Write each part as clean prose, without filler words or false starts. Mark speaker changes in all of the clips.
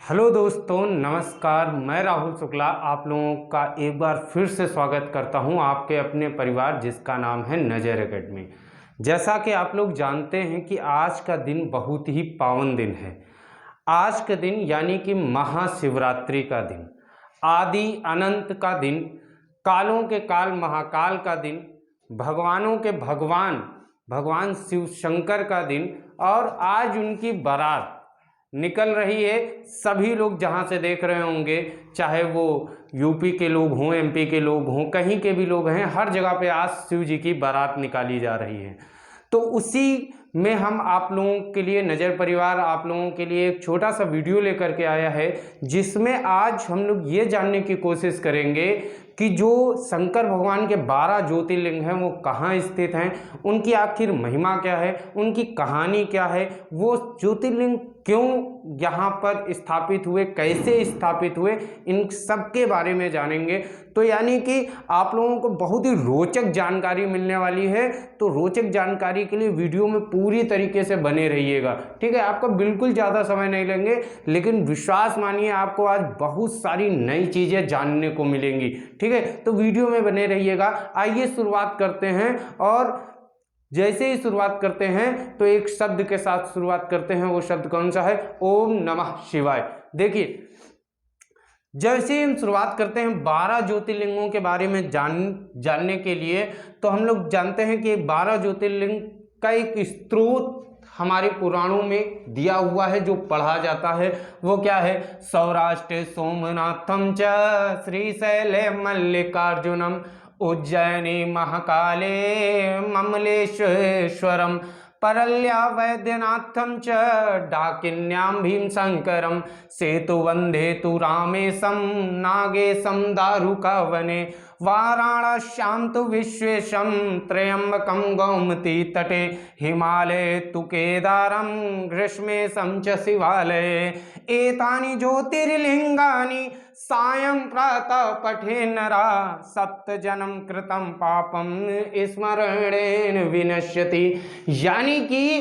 Speaker 1: Hello दोस्तों, नमस्कार। मैं राहुल शुक्ला आप लोगों का एक बार फिर से स्वागत करता हूं आपके अपने परिवार जिसका नाम है नज़र एकेडमी। जैसा कि आप लोग जानते हैं कि आज का दिन बहुत ही पावन दिन है। आज का दिन यानी कि महाशिवरात्रि का दिन, आदि अनंत का दिन, कालों के काल महाकाल का दिन, भगवानों के भगवान भगवान शिव शंकर का दिन और आज उनकी बारात निकल रही है। सभी लोग जहां से देख रहे होंगे, चाहे वो यूपी के लोग हों, एमपी के लोग हों, कहीं के भी लोग हैं, हर जगह पे आज शिव जी की बारात निकाली जा रही है। तो उसी में हम आप लोगों के लिए, नज़र परिवार आप लोगों के लिए एक छोटा सा वीडियो लेकर के आया है, जिसमें आज हम लोग ये जानने की कोशिश करेंगे कि जो शंकर भगवान के 12 ज्योतिर्लिंग हैं वो कहाँ स्थित हैं, उनकी आखिर महिमा क्या है, उनकी कहानी क्या है, वो ज्योतिर्लिंग क्यों यहाँ पर स्थापित हुए, कैसे स्थापित हुए, इन सब के बारे में जानेंगे। तो यानी कि आप लोगों को बहुत ही रोचक जानकारी मिलने वाली है। तो रोचक जानकारी के लिए वीडियो में पूरी तरीके से बने रहिएगा, ठीक है। आपका बिल्कुल ज़्यादा समय नहीं लेंगे, लेकिन विश्वास मानिए आपको आज बहुत सारी नई चीज़ें जानने को मिलेंगी, ठीक है। तो वीडियो में बने रहिएगा। आइए शुरुआत करते हैं, और जैसे ही शुरुआत करते हैं तो एक शब्द के साथ शुरुआत करते हैं। वो शब्द कौन सा है? ओम नमः शिवाय। देखिए, जैसे ही हम शुरुआत करते हैं 12 ज्योतिर्लिंगों के बारे में जानने के लिए, तो हम लोग जानते हैं कि 12 ज्योतिर्लिंग का एक स्रोत हमारे पुराणों में दिया हुआ है, जो पढ़ा जाता है। वो क्या है? सौराष्ट्र सोमनाथम च श्रीशैले मल्लिकार्जुनम उज्जैनी महाकाले ममलेश्वरम परल्या वैद्यनाथम च डाकिन्याम भीमशंकरम सेतु वंदे तु रामेशम नागेशम दारुकावने वाराणस्यां तु विश्वेशम त्र्यंबकम गौमती तटे हिमालये तु केदारम ग्रीष्मेशं च शिवालये एतानि ज्योतिर्लिंगानि सायं प्रातः पठे नरा सप्तजन्म कृतं पापम स्मरणेन विनश्यति। यानी कि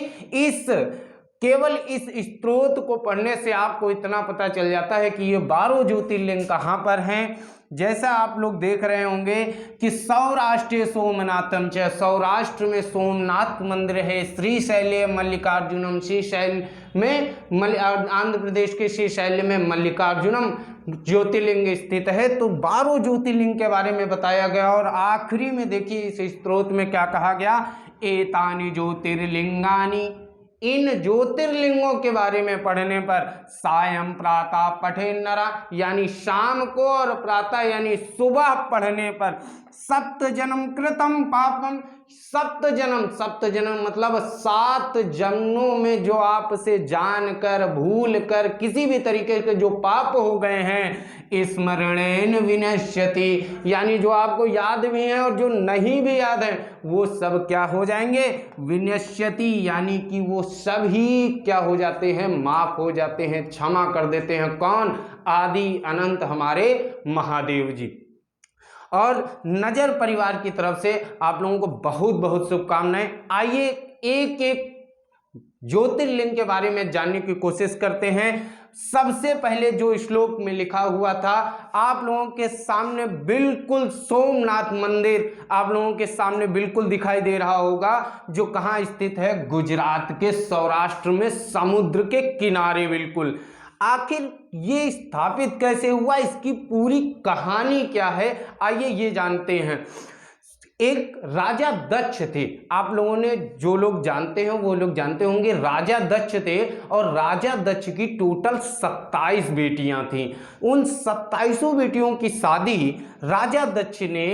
Speaker 1: केवल इस स्त्रोत को पढ़ने से आपको इतना पता चल जाता है कि ये 12 ज्योतिर्लिंग कहाँ पर हैं। जैसा आप लोग देख रहे होंगे कि सौराष्ट्र सोमनाथम च, सौराष्ट्र में सोमनाथ मंदिर है। श्रीशैल्य मल्लिकार्जुनम, श्रीशैल में आंध्र प्रदेश के श्रीशैल्य में मल्लिकार्जुनम ज्योतिर्लिंग स्थित है। तो 12 ज्योतिर्लिंग के बारे में बताया गया, और आखिरी में देखिए इस स्त्रोत में क्या कहा गया? एतानि ज्योतिर्लिंगानि, इन ज्योतिर्लिंगों के बारे में पढ़ने पर सायं प्रातः पठे नरा, यानी शाम को, और प्रातः यानी सुबह पढ़ने पर सप्त जन्म कृतम पापम, सप्त जन्म मतलब 7 जन्मों में जो आपसे जानकर भूल कर किसी भी तरीके के जो पाप हो गए हैं, स्मरणेन विनश्यति, यानी जो आपको याद भी हैं और जो नहीं भी याद हैं, वो सब क्या हो जाएंगे? विनश्यति, यानी कि वो सब ही क्या हो जाते हैं? माफ हो जाते हैं, क्षमा कर देते हैं। कौन? आदि अनंत हमारे महादेव जी। और नज़र परिवार की तरफ से आप लोगों को बहुत बहुत शुभकामनाएं। आइए एक एक ज्योतिर्लिंग के बारे में जानने की कोशिश करते हैं। सबसे पहले जो श्लोक में लिखा हुआ था, आप लोगों के सामने बिल्कुल सोमनाथ मंदिर आप लोगों के सामने बिल्कुल दिखाई दे रहा होगा, जो कहाँ स्थित है? गुजरात के सौराष्ट्र में, समुद्र के किनारे बिल्कुल। आखिर ये स्थापित कैसे हुआ, इसकी पूरी कहानी क्या है, आइए ये जानते हैं। एक राजा दक्ष थे। आप लोगों ने, जो लोग जानते हैं वो लोग जानते होंगे, राजा दक्ष थे, और राजा दक्ष की टोटल 27 बेटियां थीं। उन 27 बेटियों की शादी राजा दक्ष ने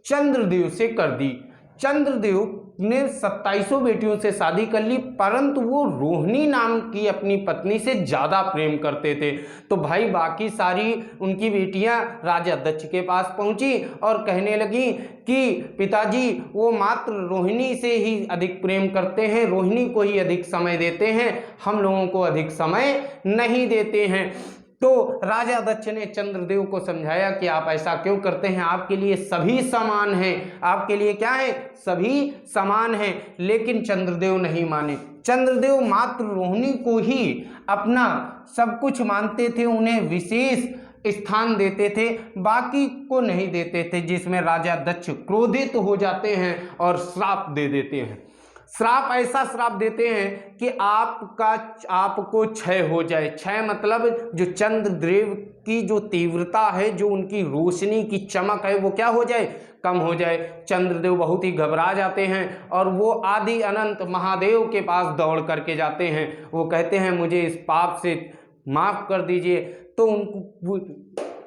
Speaker 1: चंद्रदेव से कर दी। चंद्रदेव ने 27 बेटियों से शादी कर ली, परंतु वो रोहिणी नाम की अपनी पत्नी से ज़्यादा प्रेम करते थे। तो भाई बाकी सारी उनकी बेटियां राजा दक्ष के पास पहुंची और कहने लगी कि पिताजी, वो मात्र रोहिणी से ही अधिक प्रेम करते हैं, रोहिणी को ही अधिक समय देते हैं, हम लोगों को अधिक समय नहीं देते हैं। तो राजा दक्ष ने चंद्रदेव को समझाया कि आप ऐसा क्यों करते हैं, आपके लिए सभी समान हैं, आपके लिए क्या है, सभी समान हैं। लेकिन चंद्रदेव नहीं माने। चंद्रदेव मात्र रोहिणी को ही अपना सब कुछ मानते थे, उन्हें विशेष स्थान देते थे, बाकी को नहीं देते थे, जिसमें राजा दक्ष क्रोधित हो जाते हैं और श्राप दे देते हैं। श्राप, ऐसा श्राप देते हैं कि आपको क्षय हो जाए। क्षय मतलब जो चंद्रदेव की जो तीव्रता है, जो उनकी रोशनी की चमक है, वो क्या हो जाए, कम हो जाए। चंद्रदेव बहुत ही घबरा जाते हैं और वो आदि अनंत महादेव के पास दौड़ करके जाते हैं। वो कहते हैं मुझे इस पाप से माफ कर दीजिए। तो उनको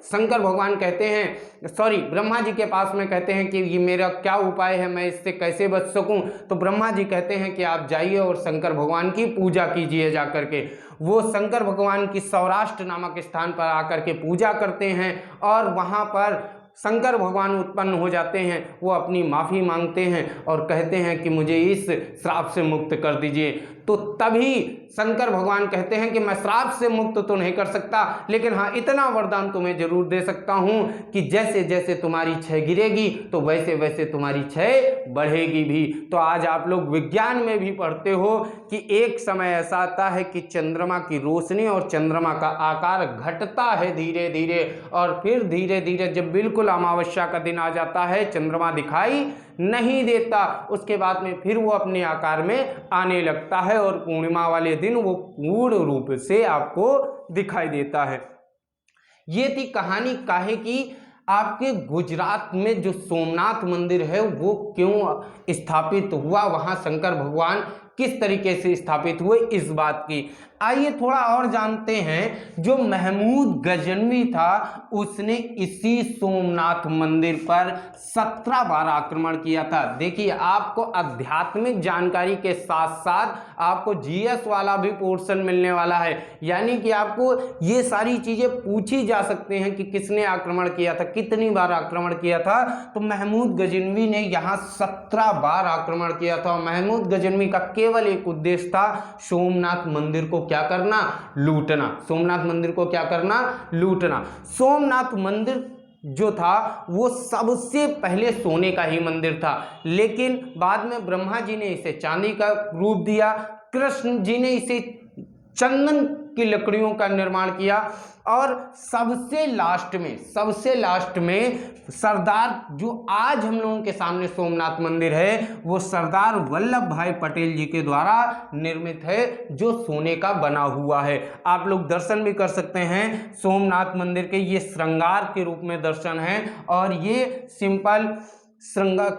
Speaker 1: शंकर भगवान कहते हैं, सॉरी ब्रह्मा जी के पास में कहते हैं कि ये मेरा क्या उपाय है, मैं इससे कैसे बच सकूं। तो ब्रह्मा जी कहते हैं कि आप जाइए और शंकर भगवान की पूजा कीजिए जा करके। वो शंकर भगवान की सौराष्ट्र नामक स्थान पर आकर के पूजा करते हैं और वहाँ पर शंकर भगवान उत्पन्न हो जाते हैं। वो अपनी माफ़ी मांगते हैं और कहते हैं कि मुझे इस श्राप से मुक्त कर दीजिए। तो तभी शंकर भगवान कहते हैं कि मैं श्राप से मुक्त तो नहीं कर सकता, लेकिन हाँ इतना वरदान तुम्हें जरूर दे सकता हूँ कि जैसे जैसे तुम्हारी क्षय गिरेगी तो वैसे वैसे तुम्हारी क्षय बढ़ेगी भी। तो आज आप लोग विज्ञान में भी पढ़ते हो कि एक समय ऐसा आता है कि चंद्रमा की रोशनी और चंद्रमा का आकार घटता है धीरे धीरे, और फिर धीरे धीरे जब बिल्कुल अमावस्या का दिन आ जाता है, चंद्रमा दिखाई नहीं देता, उसके बाद में फिर वो अपने आकार में आने लगता है और पूर्णिमा वाले दिन वो पूर्ण रूप से आपको दिखाई देता है। ये थी कहानी काहे की आपके गुजरात में जो सोमनाथ मंदिर है वो क्यों स्थापित हुआ, वहां शंकर भगवान किस तरीके से स्थापित हुए, इस बात की। आइए थोड़ा और जानते हैं। जो महमूद गजनवी था उसने इसी सोमनाथ मंदिर पर 17 बार आक्रमण किया था। देखिए आपको आध्यात्मिक जानकारी के साथ साथ आपको जीएस वाला भी पोर्शन मिलने वाला है, यानी कि आपको ये सारी चीजें पूछी जा सकते हैं कि किसने आक्रमण किया था, कितनी बार आक्रमण किया था। तो महमूद गजनवी ने यहाँ 17 बार आक्रमण किया था। महमूद गजनवी का केवल एक उद्देश्य था, सोमनाथ मंदिर को क्या करना, लूटना। सोमनाथ मंदिर को क्या करना, लूटना। सोमनाथ मंदिर जो था वो सबसे पहले सोने का ही मंदिर था, लेकिन बाद में ब्रह्मा जी ने इसे चांदी का रूप दिया, कृष्ण जी ने इसे चंदन की लकड़ियों का निर्माण किया, और सबसे लास्ट में सरदार जो आज हम लोगों के सामने सोमनाथ मंदिर है वो सरदार वल्लभ भाई पटेल जी के द्वारा निर्मित है, जो सोने का बना हुआ है। आप लोग दर्शन भी कर सकते हैं सोमनाथ मंदिर के, ये श्रृंगार के रूप में दर्शन है, और ये सिंपल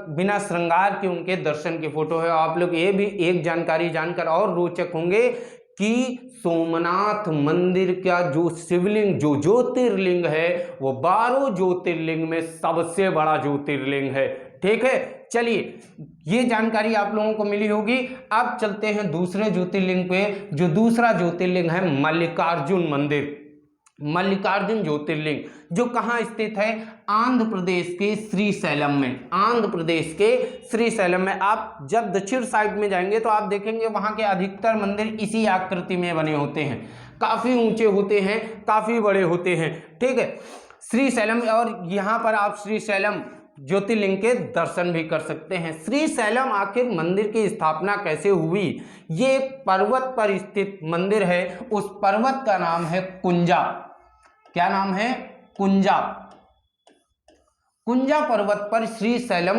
Speaker 1: बिना श्रृंगार के उनके दर्शन की फोटो है। आप लोग ये भी एक जानकारी जानकर और रोचक होंगे कि सोमनाथ मंदिर का जो शिवलिंग, जो ज्योतिर्लिंग है, वो 12 ज्योतिर्लिंग में सबसे बड़ा ज्योतिर्लिंग है। ठीक है, चलिए ये जानकारी आप लोगों को मिली होगी। अब चलते हैं दूसरे ज्योतिर्लिंग पे। जो दूसरा ज्योतिर्लिंग है मल्लिकार्जुन मंदिर, मल्लिकार्जुन ज्योतिर्लिंग, जो कहाँ स्थित है, आंध्र प्रदेश के श्रीशैलम में। आंध्र प्रदेश के श्रीशैलम में आप जब दक्षिण साइड में जाएंगे तो आप देखेंगे वहाँ के अधिकतर मंदिर इसी आकृति में बने होते हैं, काफ़ी ऊंचे होते हैं, काफ़ी बड़े होते हैं। ठीक है, श्रीशैलम, और यहाँ पर आप श्रीशैलम ज्योतिर्लिंग के दर्शन भी कर सकते हैं। श्रीशैलम आखिर मंदिर की स्थापना कैसे हुई? ये एक पर्वत पर स्थित मंदिर है, उस पर्वत का नाम है कुंजा। क्या नाम है? कुंजा। कुंजा पर्वत पर श्रीशैलम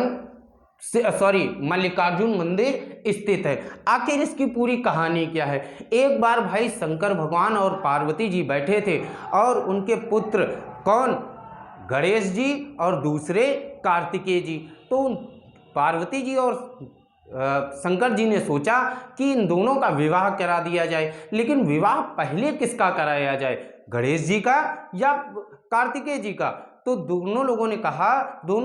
Speaker 1: मल्लिकार्जुन मंदिर स्थित है। आखिर इसकी पूरी कहानी क्या है? एक बार भाई शंकर भगवान और पार्वती जी बैठे थे और उनके पुत्र कौन, गणेश जी और दूसरे कार्तिकेय जी। तो पार्वती जी और शंकर जी ने सोचा कि इन दोनों का विवाह करा दिया जाए, लेकिन विवाह पहले किसका कराया जाए, गणेश जी का या कार्तिकेय जी का? तो दोनों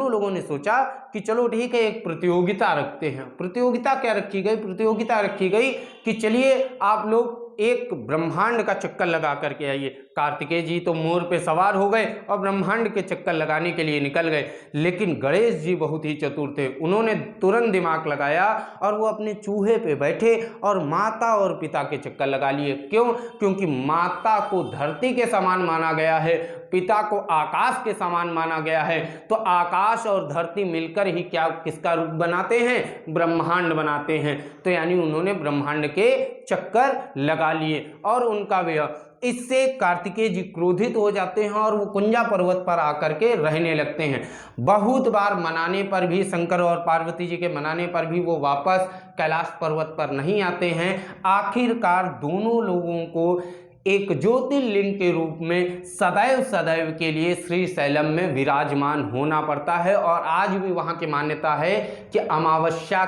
Speaker 1: लोगों ने सोचा कि चलो ठीक है, एक प्रतियोगिता रखते हैं। प्रतियोगिता क्या रखी गई? प्रतियोगिता रखी गई कि चलिए आप लोग एक ब्रह्मांड का चक्कर लगा करके आइए। कार्तिकेय जी तो मोर पे सवार हो गए और ब्रह्मांड के चक्कर लगाने के लिए निकल गए, लेकिन गणेश जी बहुत ही चतुर थे। उन्होंने तुरंत दिमाग लगाया और वो अपने चूहे पे बैठे और माता और पिता के चक्कर लगा लिए। क्यों? क्योंकि माता को धरती के समान माना गया है, पिता को आकाश के समान माना गया है। तो आकाश और धरती मिलकर ही क्या किसका रूप बनाते हैं? ब्रह्मांड बनाते हैं। तो यानी उन्होंने ब्रह्मांड के चक्कर लगा लिए और उनका व्यय, इससे कार्तिकेय जी क्रोधित हो जाते हैं और वो कुंजा पर्वत पर आकर के रहने लगते हैं। बहुत बार मनाने पर भी, शंकर और पार्वती जी के मनाने पर भी वो वापस कैलाश पर्वत पर नहीं आते हैं। आखिरकार दोनों लोगों को एक ज्योतिर्लिंग के रूप में सदैव सदैव के लिए श्री शैलम में विराजमान होना पड़ता है। और आज भी वहाँ की मान्यता है कि अमावस्या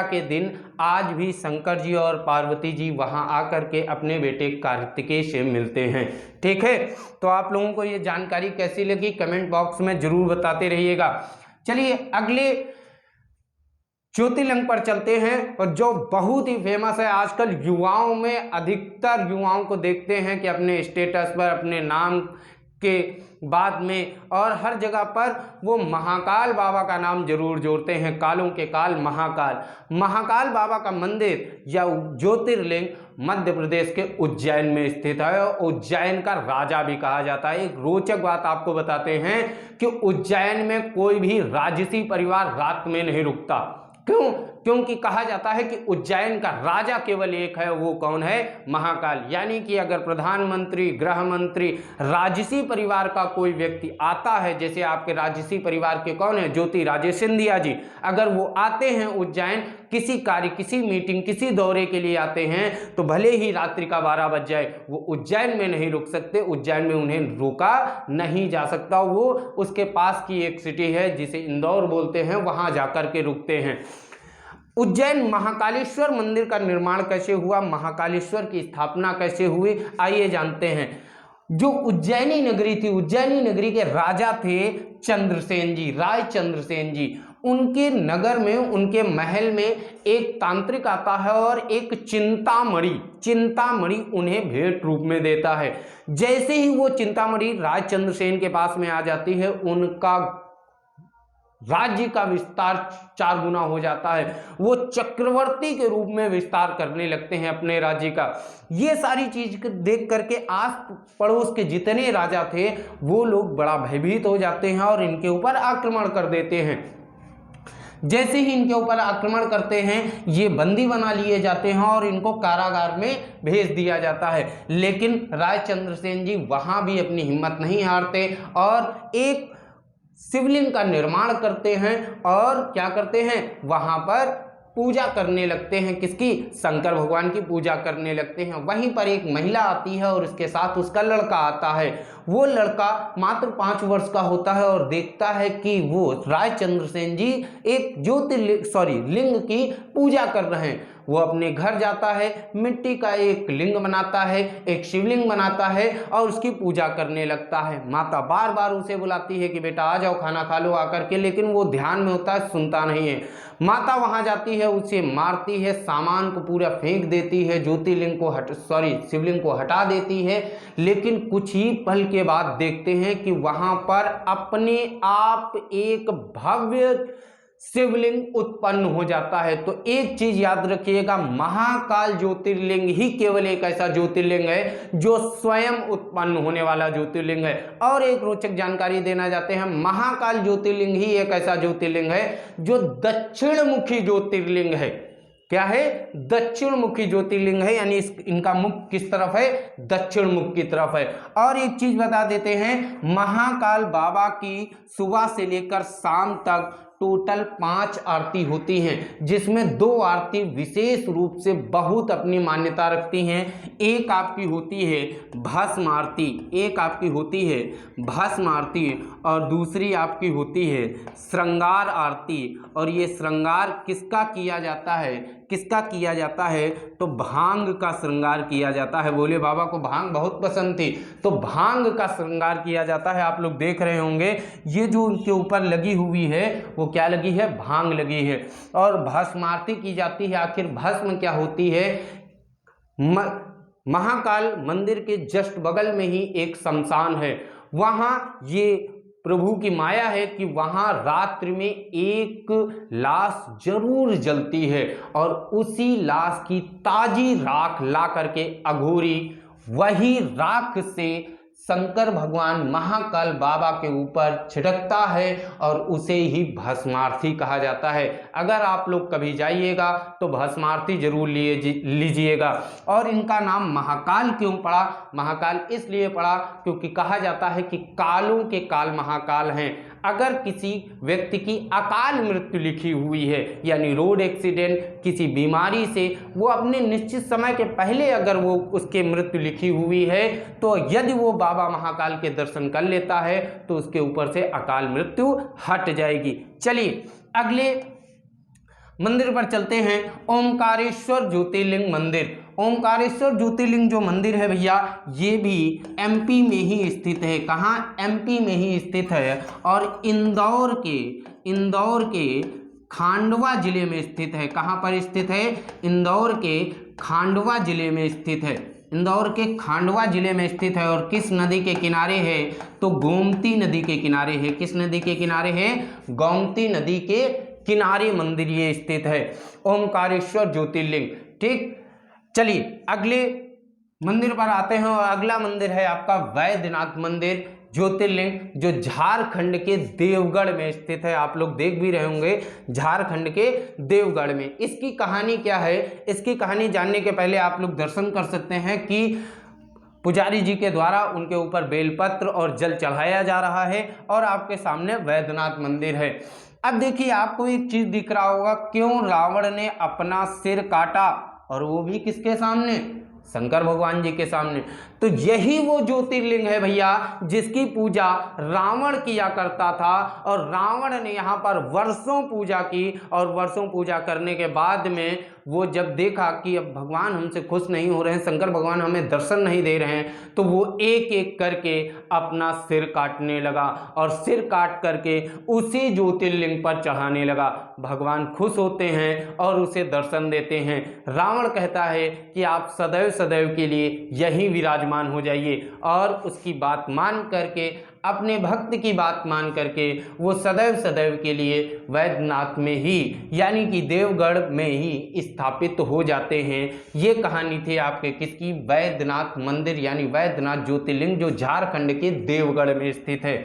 Speaker 1: के दिन आज भी शंकर जी और पार्वती जी वहाँ आकर के अपने बेटे कार्तिकेय से मिलते हैं। ठीक है, तो आप लोगों को ये जानकारी कैसी लगी कमेंट बॉक्स में जरूर बताते रहिएगा। चलिए अगले ज्योतिर्लिंग पर चलते हैं, और जो बहुत ही फेमस है आजकल युवाओं में, अधिकतर युवाओं को देखते हैं कि अपने स्टेटस पर, अपने नाम के बाद में और हर जगह पर वो महाकाल बाबा का नाम जरूर जोड़ते हैं। कालों के काल महाकाल बाबा का मंदिर या ज्योतिर्लिंग मध्य प्रदेश के उज्जैन में स्थित है और उज्जैन का राजा भी कहा जाता है। एक रोचक बात आपको बताते हैं कि उज्जैन में कोई भी राजसी परिवार रात में नहीं रुकता। क्यों? क्योंकि कहा जाता है कि उज्जैन का राजा केवल एक है, वो कौन है? महाकाल। यानी कि अगर प्रधानमंत्री, गृह मंत्री, राजसी परिवार का कोई व्यक्ति आता है, जैसे आपके राजसी परिवार के कौन है? ज्योतिरादित्य सिंधिया जी, अगर वो आते हैं उज्जैन किसी कार्य, किसी मीटिंग, किसी दौरे के लिए आते हैं, तो भले ही रात्रि का 12 बज जाए, वो उज्जैन में नहीं रुक सकते, उज्जैन में उन्हें रोका नहीं जा सकता। वो उसके पास की एक सिटी है जिसे इंदौर बोलते हैं, वहां जाकर के रुकते हैं। उज्जैन महाकालेश्वर मंदिर का निर्माण कैसे हुआ, महाकालेश्वर की स्थापना कैसे हुई, आइए जानते हैं। जो उज्जैनी नगरी थी, उज्जैनी नगरी के राजा थे चंद्रसेन जी, राय चंद्रसेन जी। उनके नगर में, उनके महल में एक तांत्रिक आता है और एक चिंतामणि उन्हें भेंट रूप में देता है। जैसे ही वो चिंतामणि राय चंद्रसेन के पास में आ जाती है, उनका राज्य का विस्तार 4 गुना हो जाता है। वो चक्रवर्ती के रूप में विस्तार करने लगते हैं अपने राज्य का। ये सारी चीज देख करके आस पड़ोस के जितने राजा थे वो लोग बड़ा भयभीत हो जाते हैं और इनके ऊपर आक्रमण कर देते हैं। जैसे ही इनके ऊपर आक्रमण करते हैं, ये बंदी बना लिए जाते हैं और इनको कारागार में भेज दिया जाता है। लेकिन राय चंद्रसेन जी वहां भी अपनी हिम्मत नहीं हारते और एक शिवलिंग का निर्माण करते हैं और क्या करते हैं, वहां पर पूजा करने लगते हैं। किसकी? शंकर भगवान की पूजा करने लगते हैं। वहीं पर एक महिला आती है और उसके साथ उसका लड़का आता है। वो लड़का मात्र 5 वर्ष का होता है और देखता है कि वो राय चंद्रसेन जी एक लिंग की पूजा कर रहे हैं। वो अपने घर जाता है, मिट्टी का एक लिंग बनाता है, एक शिवलिंग बनाता है और उसकी पूजा करने लगता है। माता बार बार उसे बुलाती है कि बेटा आ जाओ, खाना खा लो आकर के, लेकिन वो ध्यान में होता है, सुनता नहीं है। माता वहां जाती है, उसे मारती है, सामान को पूरा फेंक देती है, ज्योतिर्लिंग को शिवलिंग को हटा देती है। लेकिन कुछ ही पल के बाद देखते हैं कि वहां पर अपने आप एक भव्य शिवलिंग उत्पन्न हो जाता है। तो एक चीज याद रखिएगा, महाकाल ज्योतिर्लिंग ही केवल एक ऐसा ज्योतिर्लिंग है जो स्वयं उत्पन्न होने वाला ज्योतिर्लिंग है। और एक रोचक जानकारी देना चाहते हैं, महाकाल ज्योतिर्लिंग ही एक ऐसा ज्योतिर्लिंग है जो दक्षिण मुखी ज्योतिर्लिंग है। क्या है? दक्षिण मुखी ज्योतिर्लिंग है, यानी इनका मुख किस तरफ है? दक्षिण मुख की तरफ है। और एक चीज बता देते हैं, महाकाल बाबा की सुबह से लेकर शाम तक टोटल 5 आरती होती हैं, जिसमें 2 आरती विशेष रूप से बहुत अपनी मान्यता रखती हैं। एक आपकी होती है भस्म आरती, और दूसरी आपकी होती है श्रृंगार आरती। और ये श्रृंगार किसका किया जाता है? तो भांग का श्रृंगार किया जाता है। बोले बाबा को भांग बहुत पसंद थी, तो भांग का श्रृंगार किया जाता है। आप लोग देख रहे होंगे ये जो उनके ऊपर लगी हुई है वो क्या लगी है? भांग लगी है। और भस्म आरती की जाती है। आखिर भस्म क्या होती है? महाकाल मंदिर के जस्ट बगल में ही एक शमशान है। वहाँ ये प्रभु की माया है कि वहाँ रात्रि में एक लाश जरूर जलती है और उसी लाश की ताजी राख ला करके अघोरी वही राख से शंकर भगवान महाकाल बाबा के ऊपर छिड़कता है और उसे ही भस्मार्थी कहा जाता है। अगर आप लोग कभी जाइएगा तो भस्मार्थी जरूर लीजिएगा। और इनका नाम महाकाल क्यों पड़ा? महाकाल इसलिए पड़ा क्योंकि कहा जाता है कि कालों के काल महाकाल हैं। अगर किसी व्यक्ति की अकाल मृत्यु लिखी हुई है, यानी रोड एक्सीडेंट, किसी बीमारी से वो अपने निश्चित समय के पहले अगर वो उसके मृत्यु लिखी हुई है, तो यदि वो बाबा महाकाल के दर्शन कर लेता है तो उसके ऊपर से अकाल मृत्यु हट जाएगी। चलिए अगले मंदिर पर चलते हैं, ओमकारेश्वर ज्योतिर्लिंग मंदिर। ओमकारेश्वर ज्योतिर्लिंग जो मंदिर है भैया, ये भी एमपी में ही स्थित है। कहाँ? एमपी में ही स्थित है और इंदौर के खांडवा जिले में स्थित है। कहाँ पर स्थित है? इंदौर के खांडवा जिले में स्थित है। इंदौर के खांडवा जिले में स्थित है और किस नदी के किनारे है? तो गोमती नदी के किनारे है। किस नदी के किनारे है? गोमती नदी के किनारे मंदिर ये स्थित है, ओमकारेश्वर ज्योतिर्लिंग। ठीक, चलिए अगले मंदिर पर आते हैं और अगला मंदिर है आपका वैद्यनाथ मंदिर ज्योतिर्लिंग, जो झारखंड के देवगढ़ में स्थित है। आप लोग देख भी रहे होंगे, झारखंड के देवगढ़ में। इसकी कहानी क्या है? इसकी कहानी जानने के पहले आप लोग दर्शन कर सकते हैं कि पुजारी जी के द्वारा उनके ऊपर बेलपत्र और जल चढ़ाया जा रहा है और आपके सामने वैद्यनाथ मंदिर है। अब देखिए, आपको एक चीज दिख रहा होगा, क्यों रावण ने अपना सिर काटा, और वो भी किसके सामने? शंकर भगवान जी के सामने। तो यही वो ज्योतिर्लिंग है भैया जिसकी पूजा रावण किया करता था और रावण ने यहाँ पर वर्षों पूजा की और वर्षों पूजा करने के बाद में वो जब देखा कि अब भगवान हमसे खुश नहीं हो रहे हैं, शंकर भगवान हमें दर्शन नहीं दे रहे हैं, तो वो एक एक करके अपना सिर काटने लगा और सिर काट करके उसी ज्योतिर्लिंग पर चढ़ाने लगा। भगवान खुश होते हैं और उसे दर्शन देते हैं। रावण कहता है कि आप सदैव सदैव के लिए यहीं विराजमान हो जाइए, और उसकी बात मान करके, अपने भक्त की बात मान करके वो सदैव सदैव के लिए वैद्यनाथ में ही, यानी कि देवगढ़ में ही स्थापित हो जाते हैं। ये कहानी थी आपके किसकी? वैद्यनाथ मंदिर यानी वैद्यनाथ ज्योतिर्लिंग, जो झारखंड के देवगढ़ में स्थित है।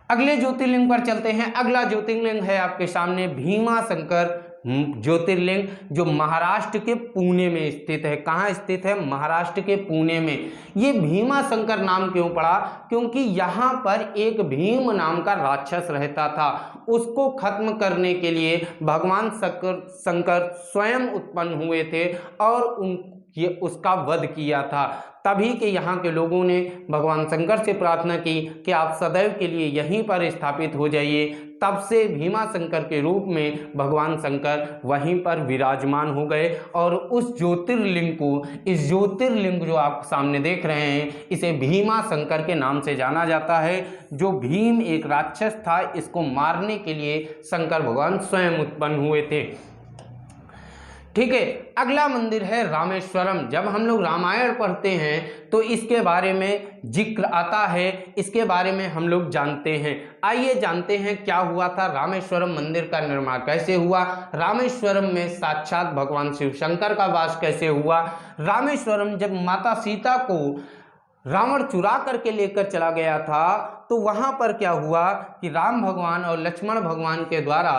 Speaker 1: अगले ज्योतिर्लिंग पर चलते हैं। अगला ज्योतिर्लिंग है आपके सामने भीमाशंकर ज्योतिर्लिंग, जो महाराष्ट्र के पुणे में स्थित है। कहाँ स्थित है? महाराष्ट्र के पुणे में। ये भीमाशंकर नाम क्यों पड़ा? क्योंकि यहाँ पर एक भीम नाम का राक्षस रहता था। उसको खत्म करने के लिए भगवान शंकर स्वयं उत्पन्न हुए थे और उसका वध किया था। तभी के यहाँ के लोगों ने भगवान शंकर से प्रार्थना की कि आप सदैव के लिए यहीं पर स्थापित हो जाइए। तब से भीमाशंकर के रूप में भगवान शंकर वहीं पर विराजमान हो गए और उस ज्योतिर्लिंग को, इस ज्योतिर्लिंग जो आप सामने देख रहे हैं, इसे भीमाशंकर के नाम से जाना जाता है। जो भीम एक राक्षस था, इसको मारने के लिए शंकर भगवान स्वयं उत्पन्न हुए थे। ठीक है, अगला मंदिर है रामेश्वरम। जब हम लोग रामायण पढ़ते हैं तो इसके बारे में जिक्र आता है, इसके बारे में हम लोग जानते हैं। आइए जानते हैं क्या हुआ था, रामेश्वरम मंदिर का निर्माण कैसे हुआ, रामेश्वरम में साक्षात भगवान शिव शंकर का वास कैसे हुआ। रामेश्वरम जब माता सीता को रावण चुरा करके लेकर चला गया था, तो वहां पर क्या हुआ कि राम भगवान और लक्ष्मण भगवान के द्वारा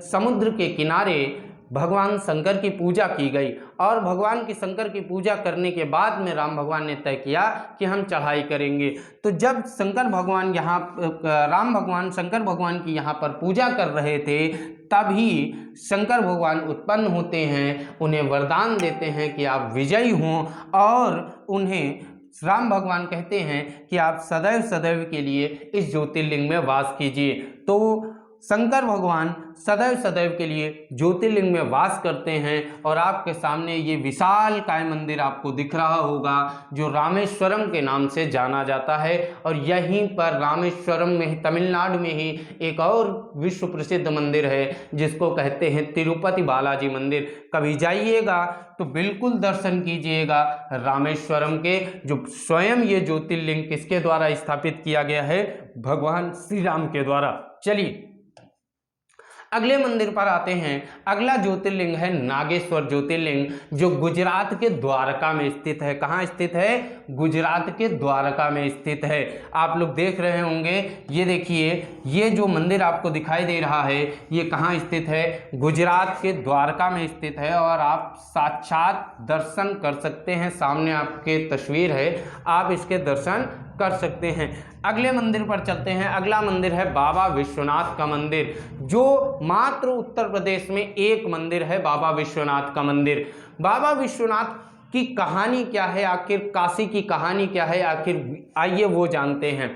Speaker 1: समुद्र के किनारे भगवान शंकर की पूजा की गई और भगवान की शंकर की पूजा करने के बाद में राम भगवान ने तय किया कि हम चढ़ाई करेंगे। तो जब शंकर भगवान यहाँ, राम भगवान शंकर भगवान की यहाँ पर पूजा कर रहे थे, तभी शंकर भगवान उत्पन्न होते हैं, उन्हें वरदान देते हैं कि आप विजयी हों, और उन्हें राम भगवान कहते हैं कि आप सदैव सदैव के लिए इस ज्योतिर्लिंग में वास कीजिए। तो शंकर भगवान सदैव सदैव के लिए ज्योतिर्लिंग में वास करते हैं। और आपके सामने ये विशाल काय मंदिर आपको दिख रहा होगा जो रामेश्वरम के नाम से जाना जाता है। और यहीं पर रामेश्वरम में ही, तमिलनाडु में ही एक और विश्व प्रसिद्ध मंदिर है जिसको कहते हैं तिरुपति बालाजी मंदिर। कभी जाइएगा तो बिल्कुल दर्शन कीजिएगा रामेश्वरम के, जो स्वयं ये ज्योतिर्लिंग किसके द्वारा स्थापित किया गया है, भगवान श्री राम के द्वारा। चलिए अगले मंदिर पर आते हैं। अगला ज्योतिर्लिंग है नागेश्वर ज्योतिर्लिंग, जो गुजरात के द्वारका में स्थित है। कहाँ स्थित है? गुजरात के द्वारका में स्थित है। आप लोग देख रहे होंगे, ये देखिए, ये जो मंदिर आपको दिखाई दे रहा है ये कहाँ स्थित है? गुजरात के द्वारका में स्थित है। और आप साक्षात दर्शन कर सकते हैं, सामने आपके तस्वीर है, आप इसके दर्शन कर सकते हैं। अगले मंदिर पर चलते हैं। अगला मंदिर है बाबा विश्वनाथ का मंदिर, जो मात्र उत्तर प्रदेश में एक मंदिर है, बाबा विश्वनाथ का मंदिर। बाबा विश्वनाथ की कहानी क्या है, आखिर काशी की कहानी क्या है, आखिर आइए वो जानते हैं।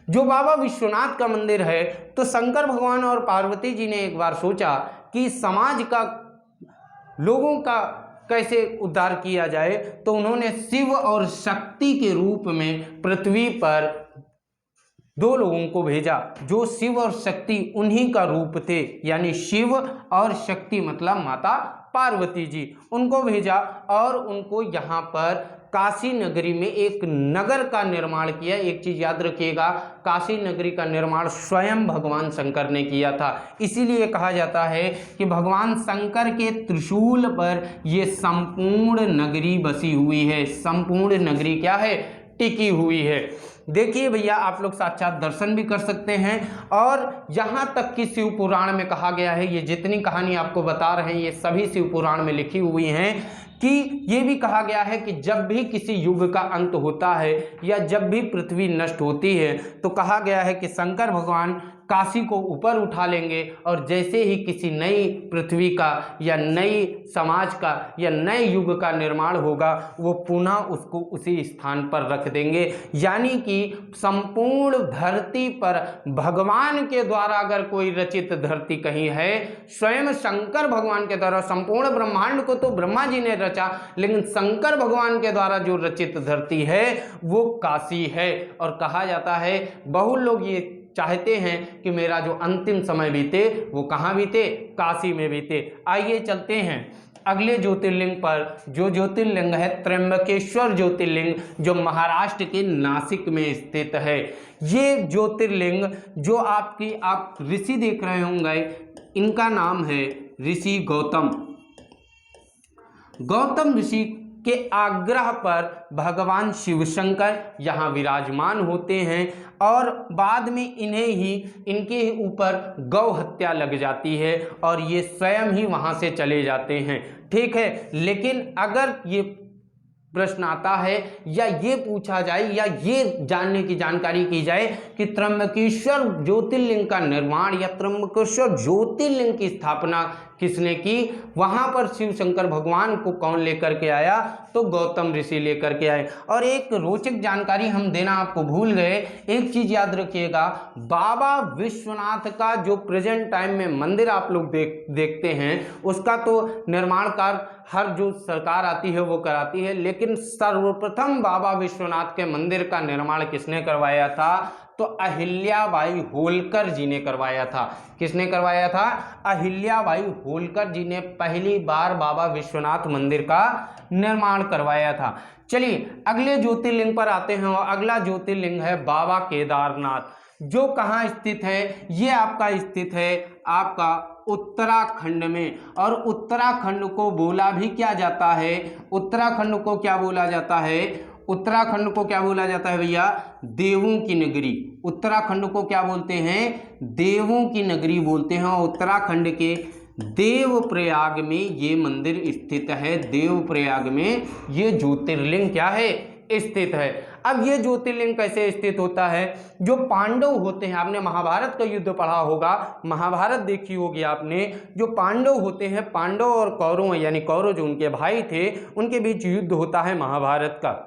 Speaker 1: जो बाबा विश्वनाथ का मंदिर है, तो शंकर भगवान और पार्वती जी ने एक बार सोचा कि समाज का, लोगों का कैसे उद्धार किया जाए, तो उन्होंने शिव और शक्ति के रूप में पृथ्वी पर दो लोगों को भेजा, जो शिव और शक्ति उन्हीं का रूप थे, यानी शिव और शक्ति मतलब माता पार्वती जी, उनको भेजा और उनको यहाँ पर काशी नगरी में एक नगर का निर्माण किया। एक चीज याद रखिएगा, काशी नगरी का निर्माण स्वयं भगवान शंकर ने किया था। इसीलिए कहा जाता है कि भगवान शंकर के त्रिशूल पर ये संपूर्ण नगरी बसी हुई है। संपूर्ण नगरी क्या है? टिकी हुई है। देखिए भैया, आप लोग साक्षात दर्शन भी कर सकते हैं। और यहाँ तक कि शिव पुराण में कहा गया है, ये जितनी कहानी आपको बता रहे हैं ये सभी शिव पुराण में लिखी हुई हैं, कि ये भी कहा गया है कि जब भी किसी युग का अंत होता है या जब भी पृथ्वी नष्ट होती है, तो कहा गया है कि शंकर भगवान काशी को ऊपर उठा लेंगे और जैसे ही किसी नई पृथ्वी का या नई समाज का या नए युग का निर्माण होगा, वो पुनः उसको उसी स्थान पर रख देंगे। यानी कि संपूर्ण धरती पर भगवान के द्वारा अगर कोई रचित धरती कहीं है, स्वयं शंकर भगवान के द्वारा, संपूर्ण ब्रह्मांड को तो ब्रह्मा जी ने रचा, लेकिन शंकर भगवान के द्वारा जो रचित धरती है वो काशी है। और कहा जाता है, बहुत लोग ये चाहते हैं कि मेरा जो अंतिम समय बीते वो कहाँ बीते? काशी में बीते। आइए चलते हैं अगले ज्योतिर्लिंग पर। जो ज्योतिर्लिंग है त्र्यंबकेश्वर ज्योतिर्लिंग, जो महाराष्ट्र के नासिक में स्थित है। ये ज्योतिर्लिंग जो आप ऋषि देख रहे होंगे, इनका नाम है ऋषि गौतम। गौतम ऋषि के आग्रह पर भगवान शिव शंकर यहाँ विराजमान होते हैं और बाद में इनके ऊपर गौ हत्या लग जाती है और ये स्वयं ही वहाँ से चले जाते हैं। ठीक है, लेकिन अगर ये प्रश्न आता है या ये पूछा जाए या ये जानने की जानकारी की जाए कि त्र्यंबकेश्वर ज्योतिर्लिंग का निर्माण या त्र्यंबकेश्वर ज्योतिर्लिंग की स्थापना किसने की, वहां पर शिव शंकर भगवान को कौन लेकर के आया, तो गौतम ऋषि लेकर के आए। और एक रोचक जानकारी हम देना आपको भूल गए, एक चीज याद रखिएगा, बाबा विश्वनाथ का जो प्रेजेंट टाइम में मंदिर आप लोग देखते हैं, उसका तो निर्माण कार्य हर जो सरकार आती है वो कराती है, लेकिन सर्वप्रथम बाबा विश्वनाथ के मंदिर का निर्माण किसने करवाया था, तो अहिल्याबाई होलकर जी ने करवाया था। किसने करवाया था? अहिल्याबाई होलकर जी ने पहली बार बाबा विश्वनाथ मंदिर का निर्माण करवाया था। चलिए अगले ज्योतिर्लिंग पर आते हैं। और अगला ज्योतिर्लिंग है बाबा केदारनाथ, जो कहाँ स्थित है? ये आपका स्थित है आपका उत्तराखंड में। और उत्तराखंड को बोला भी क्या जाता है? उत्तराखंड को क्या बोला जाता है? उत्तराखंड को क्या बोला जाता है भैया? देवों की नगरी। उत्तराखंड को क्या बोलते हैं? देवों की नगरी बोलते हैं। उत्तराखंड के देवप्रयाग में ये मंदिर स्थित है। देवप्रयाग में ये ज्योतिर्लिंग क्या है? स्थित है। अब ये ज्योतिर्लिंग कैसे स्थित होता है? जो पांडव होते हैं, आपने महाभारत का युद्ध पढ़ा होगा, महाभारत देखी होगी आपने, जो पांडव होते हैं, पांडव और कौरव यानी कौरव जो उनके भाई थे, उनके बीच युद्ध होता है महाभारत का।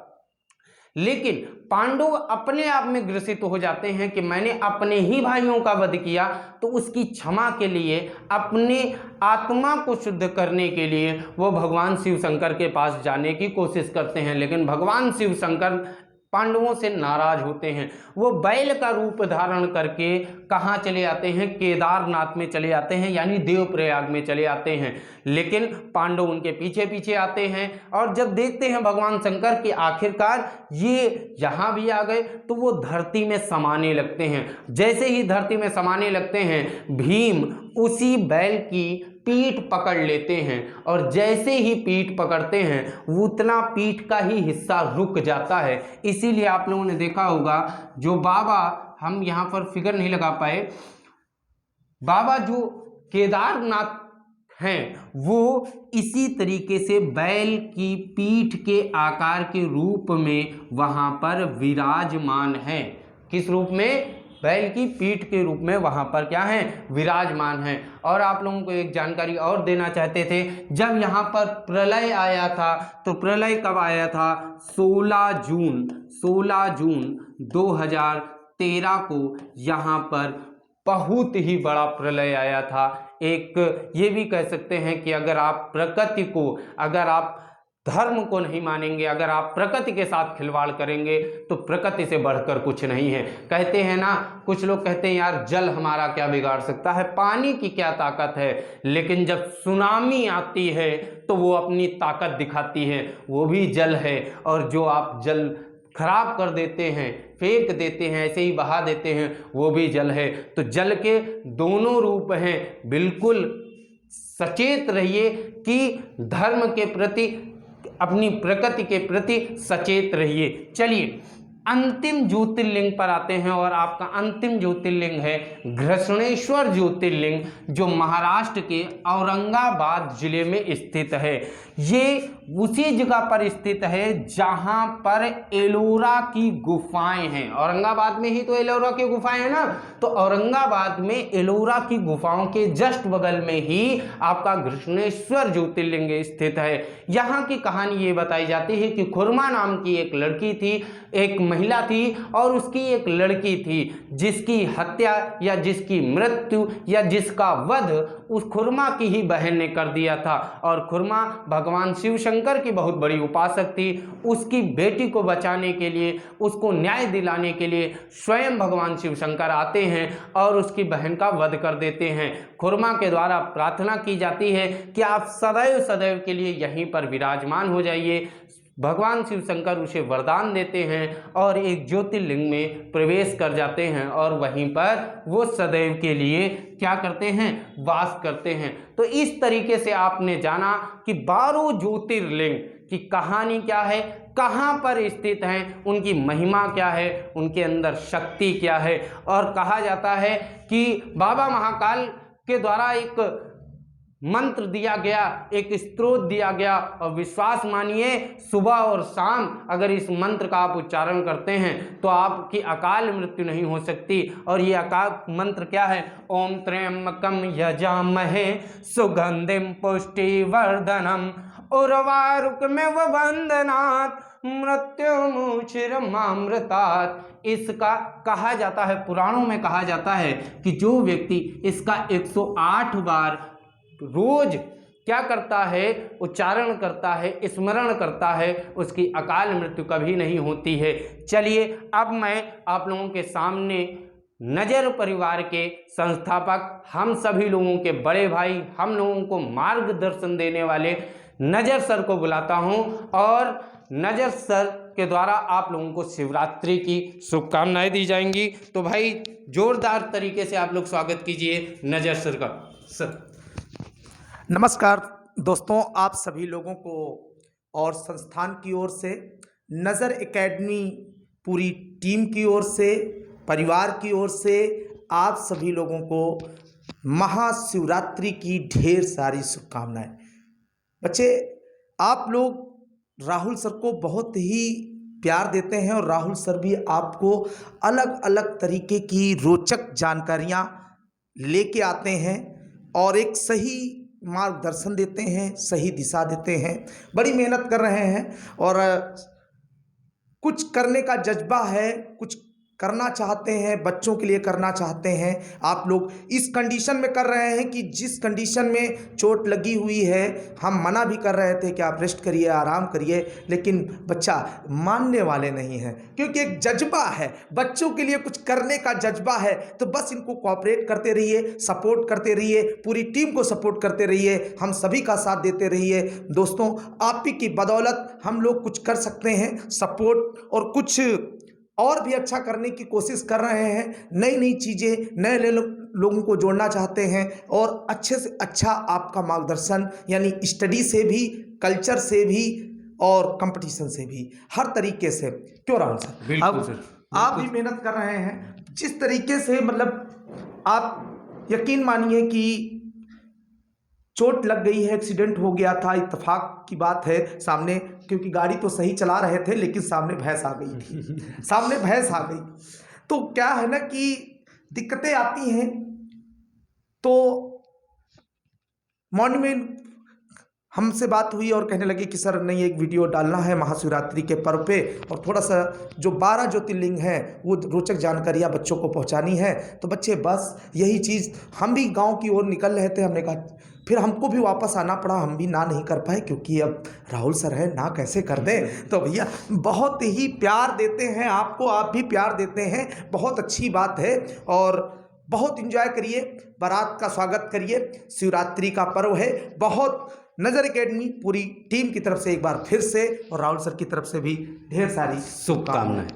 Speaker 1: लेकिन पांडव अपने आप में ग्रसित हो जाते हैं कि मैंने अपने ही भाइयों का वध किया, तो उसकी क्षमा के लिए, अपने आत्मा को शुद्ध करने के लिए वो भगवान शिव शंकर के पास जाने की कोशिश करते हैं। लेकिन भगवान शिव शंकर पांडवों से नाराज होते हैं। वो बैल का रूप धारण करके कहाँ चले आते हैं? केदारनाथ में चले आते हैं, यानी देवप्रयाग में चले आते हैं। लेकिन पांडव उनके पीछे पीछे आते हैं और जब देखते हैं भगवान शंकर कि आखिरकार ये यहाँ भी आ गए, तो वो धरती में समाने लगते हैं। जैसे ही धरती में समाने लगते हैं, भीम उसी बैल की पीठ पकड़ लेते हैं और जैसे ही पीठ पकड़ते हैं, उतना पीठ का ही हिस्सा रुक जाता है। इसीलिए आप लोगों ने देखा होगा, जो बाबा, हम यहाँ पर फिगर नहीं लगा पाए, बाबा जो केदारनाथ हैं वो इसी तरीके से बैल की पीठ के आकार के रूप में वहाँ पर विराजमान है। किस रूप में? बैल की पीठ के रूप में वहाँ पर क्या है? विराजमान है। और आप लोगों को एक जानकारी और देना चाहते थे, जब यहाँ पर प्रलय आया था, तो प्रलय कब आया था? 16 जून 2013 को यहाँ पर बहुत ही बड़ा प्रलय आया था। एक ये भी कह सकते हैं कि अगर आप प्रकृति को, अगर आप धर्म को नहीं मानेंगे, अगर आप प्रकृति के साथ खिलवाड़ करेंगे, तो प्रकृति से बढ़कर कुछ नहीं है। कहते हैं ना, कुछ लोग कहते हैं यार जल हमारा क्या बिगाड़ सकता है, पानी की क्या ताकत है, लेकिन जब सुनामी आती है तो वो अपनी ताकत दिखाती है, वो भी जल है। और जो आप जल खराब कर देते हैं, फेंक देते हैं, ऐसे ही बहा देते हैं, वो भी जल है। तो जल के दोनों रूप हैं। बिल्कुल सचेत रहिए कि धर्म के प्रति, अपनी प्रकृति के प्रति सचेत रहिए। चलिए अंतिम ज्योतिर्लिंग पर आते हैं, और आपका अंतिम ज्योतिर्लिंग है घृष्णेश्वर ज्योतिर्लिंग, जो महाराष्ट्र के औरंगाबाद जिले में स्थित है। ये उसी जगह पर स्थित है जहां पर एलोरा की गुफाएं हैं। औरंगाबाद में ही तो एलोरा की गुफाएं हैं ना, तो औरंगाबाद में एलोरा की गुफाओं के जस्ट बगल में ही आपका घृष्णेश्वर ज्योतिर्लिंग स्थित है। यहाँ की कहानी ये बताई जाती है कि खुरमा नाम की एक लड़की थी, एक महिला थी, और उसकी एक लड़की थी जिसकी हत्या या जिसकी मृत्यु या जिसका वध उस खुरमा की ही बहन ने कर दिया था। और खुरमा भगवान शिव शंकर की बहुत बड़ी उपासक थी। उसकी बेटी को बचाने के लिए, उसको न्याय दिलाने के लिए स्वयं भगवान शिव शंकर आते हैं और उसकी बहन का वध कर देते हैं। खुरमा के द्वारा प्रार्थना की जाती है कि आप सदैव सदैव के लिए यहीं पर विराजमान हो जाइए। भगवान शिव शंकर उसे वरदान देते हैं और एक ज्योतिर्लिंग में प्रवेश कर जाते हैं, और वहीं पर वो सदैव के लिए क्या करते हैं? वास करते हैं। तो इस तरीके से आपने जाना कि 12 ज्योतिर्लिंग की कहानी क्या है, कहाँ पर स्थित हैं, उनकी महिमा क्या है, उनके अंदर शक्ति क्या है। और कहा जाता है कि बाबा महाकाल के द्वारा एक मंत्र दिया गया, एक स्तोत्र दिया गया, और विश्वास मानिए सुबह और शाम अगर इस मंत्र का आप उच्चारण करते हैं तो आपकी अकाल मृत्यु नहीं हो सकती। और ये अकाल मंत्र क्या है? ओम त्र्यंबकम यजामहे सुगंधिम पुष्टिवर्धनम उर्वारुकमिव बंधनात् मृत्युमुचिरमामृतात्। इसका कहा जाता है, पुराणों में कहा जाता है कि जो व्यक्ति इसका 108 बार रोज क्या करता है? उच्चारण करता है, स्मरण करता है, उसकी अकाल मृत्यु कभी नहीं होती है। चलिए अब मैं आप लोगों के सामने नजर परिवार के संस्थापक, हम सभी लोगों के बड़े भाई, हम लोगों को मार्गदर्शन देने वाले नजर सर को बुलाता हूं, और नजर सर के द्वारा आप लोगों को शिवरात्रि की शुभकामनाएं दी जाएंगी। तो भाई जोरदार तरीके से आप लोग स्वागत कीजिए नजर सर का। सर
Speaker 2: नमस्कार दोस्तों, आप सभी लोगों को और संस्थान की ओर से, नज़र एकेडमी पूरी टीम की ओर से, परिवार की ओर से आप सभी लोगों को महाशिवरात्रि की ढेर सारी शुभकामनाएं। बच्चे, आप लोग राहुल सर को बहुत ही प्यार देते हैं, और राहुल सर भी आपको अलग अलग तरीके की रोचक जानकारियां लेके आते हैं और एक सही मार्गदर्शन देते हैं, सही दिशा देते हैं। बड़ी मेहनत कर रहे हैं, और कुछ करने का जज्बा है, कुछ करना चाहते हैं, बच्चों के लिए करना चाहते हैं, आप लोग इस कंडीशन में कर रहे हैं कि जिस कंडीशन में चोट लगी हुई है, हम मना भी कर रहे थे कि आप रेस्ट करिए, आराम करिए, लेकिन बच्चा मानने वाले नहीं हैं, क्योंकि एक जज्बा है, बच्चों के लिए कुछ करने का जज्बा है। तो बस इनको कोऑपरेट करते रहिए, सपोर्ट करते रहिए, पूरी टीम को सपोर्ट करते रहिए, हम सभी का साथ देते रहिए। दोस्तों, आप ही की बदौलत हम लोग कुछ कर सकते हैं, सपोर्ट और कुछ और भी अच्छा करने की कोशिश कर रहे हैं। नई नई चीज़ें, नए लोगों को जोड़ना चाहते हैं और अच्छे से अच्छा आपका मार्गदर्शन, यानी स्टडी से भी, कल्चर से भी और कंपटीशन से भी, हर तरीके से। क्यों राहुल सर?
Speaker 1: बिल्कुल सर,
Speaker 2: आप भी मेहनत कर रहे हैं जिस तरीके से, मतलब आप यकीन मानिए कि चोट लग गई है, एक्सीडेंट हो गया था, इत्तेफाक की बात है सामने, क्योंकि गाड़ी तो सही चला रहे थे लेकिन सामने भैंस आ गई थी सामने भैंस आ गई। तो क्या है ना कि दिक्कतें आती हैं। तो मॉर्निंग में हमसे बात हुई और कहने लगे कि सर नहीं, एक वीडियो डालना है महाशिवरात्रि के पर्व पे, और थोड़ा सा जो 12 ज्योतिर्लिंग हैं वो रोचक जानकारियाँ बच्चों को पहुंचानी है। तो बच्चे बस यही चीज़, हम भी गांव की ओर निकल रहे थे, हमने कहा फिर हमको भी वापस आना पड़ा, हम भी ना नहीं कर पाए क्योंकि अब राहुल सर है, ना कैसे कर दें। तो भैया बहुत ही प्यार देते हैं आपको, आप भी प्यार देते हैं, बहुत अच्छी बात है। और बहुत इंजॉय करिए, बारात का स्वागत करिए, शिवरात्रि का पर्व है। बहुत नज़र एकेडमी पूरी टीम की तरफ से एक बार फिर से, और राहुल सर की तरफ से भी ढेर सारी
Speaker 1: शुभकामनाएं।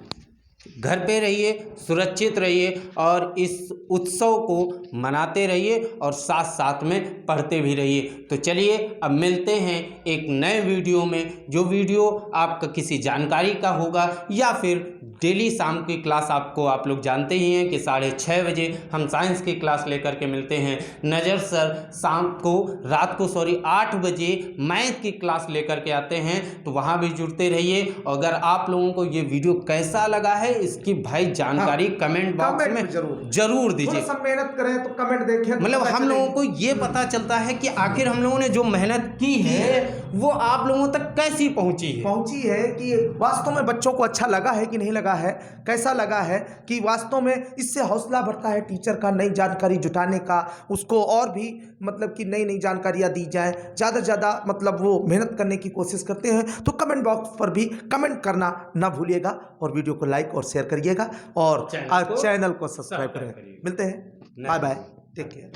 Speaker 1: घर पे रहिए, सुरक्षित रहिए और इस उत्सव को मनाते रहिए और साथ साथ में पढ़ते भी रहिए। तो चलिए अब मिलते हैं एक नए वीडियो में, जो वीडियो आपका किसी जानकारी का होगा या फिर डेली शाम की क्लास, आपको आप लोग जानते ही हैं कि 6:30 बजे हम साइंस की क्लास लेकर के मिलते हैं। नज़र सर रात को 8 बजे मैथ की क्लास लेकर के आते हैं, तो वहाँ भी जुड़ते रहिए। अगर आप लोगों को ये वीडियो कैसा लगा है इसकी भाई जानकारी कमेंट बॉक्स में जरूर दीजिए।
Speaker 2: सब मेहनत करें तो कमेंट देखें,
Speaker 1: मतलब हम लोगों को ये पता चलता है कि आखिर हम लोगों ने जो मेहनत की है वो आप लोगों तक कैसी पहुंची है
Speaker 2: कि वास्तव में बच्चों को अच्छा लगा है कि नहीं लगा है, कैसा लगा है, कि वास्तव में इससे हौसला बढ़ता है टीचर का नई जानकारी जुटाने का, उसको और भी मतलब कि नई नई जानकारियाँ दी जाए, ज़्यादा से ज़्यादा मतलब वो मेहनत करने की कोशिश करते हैं। तो कमेंट बॉक्स पर भी कमेंट करना ना भूलिएगा और वीडियो को लाइक और शेयर करिएगा और चैनल को सब्सक्राइब करें। मिलते हैं, बाय बाय, टेक केयर।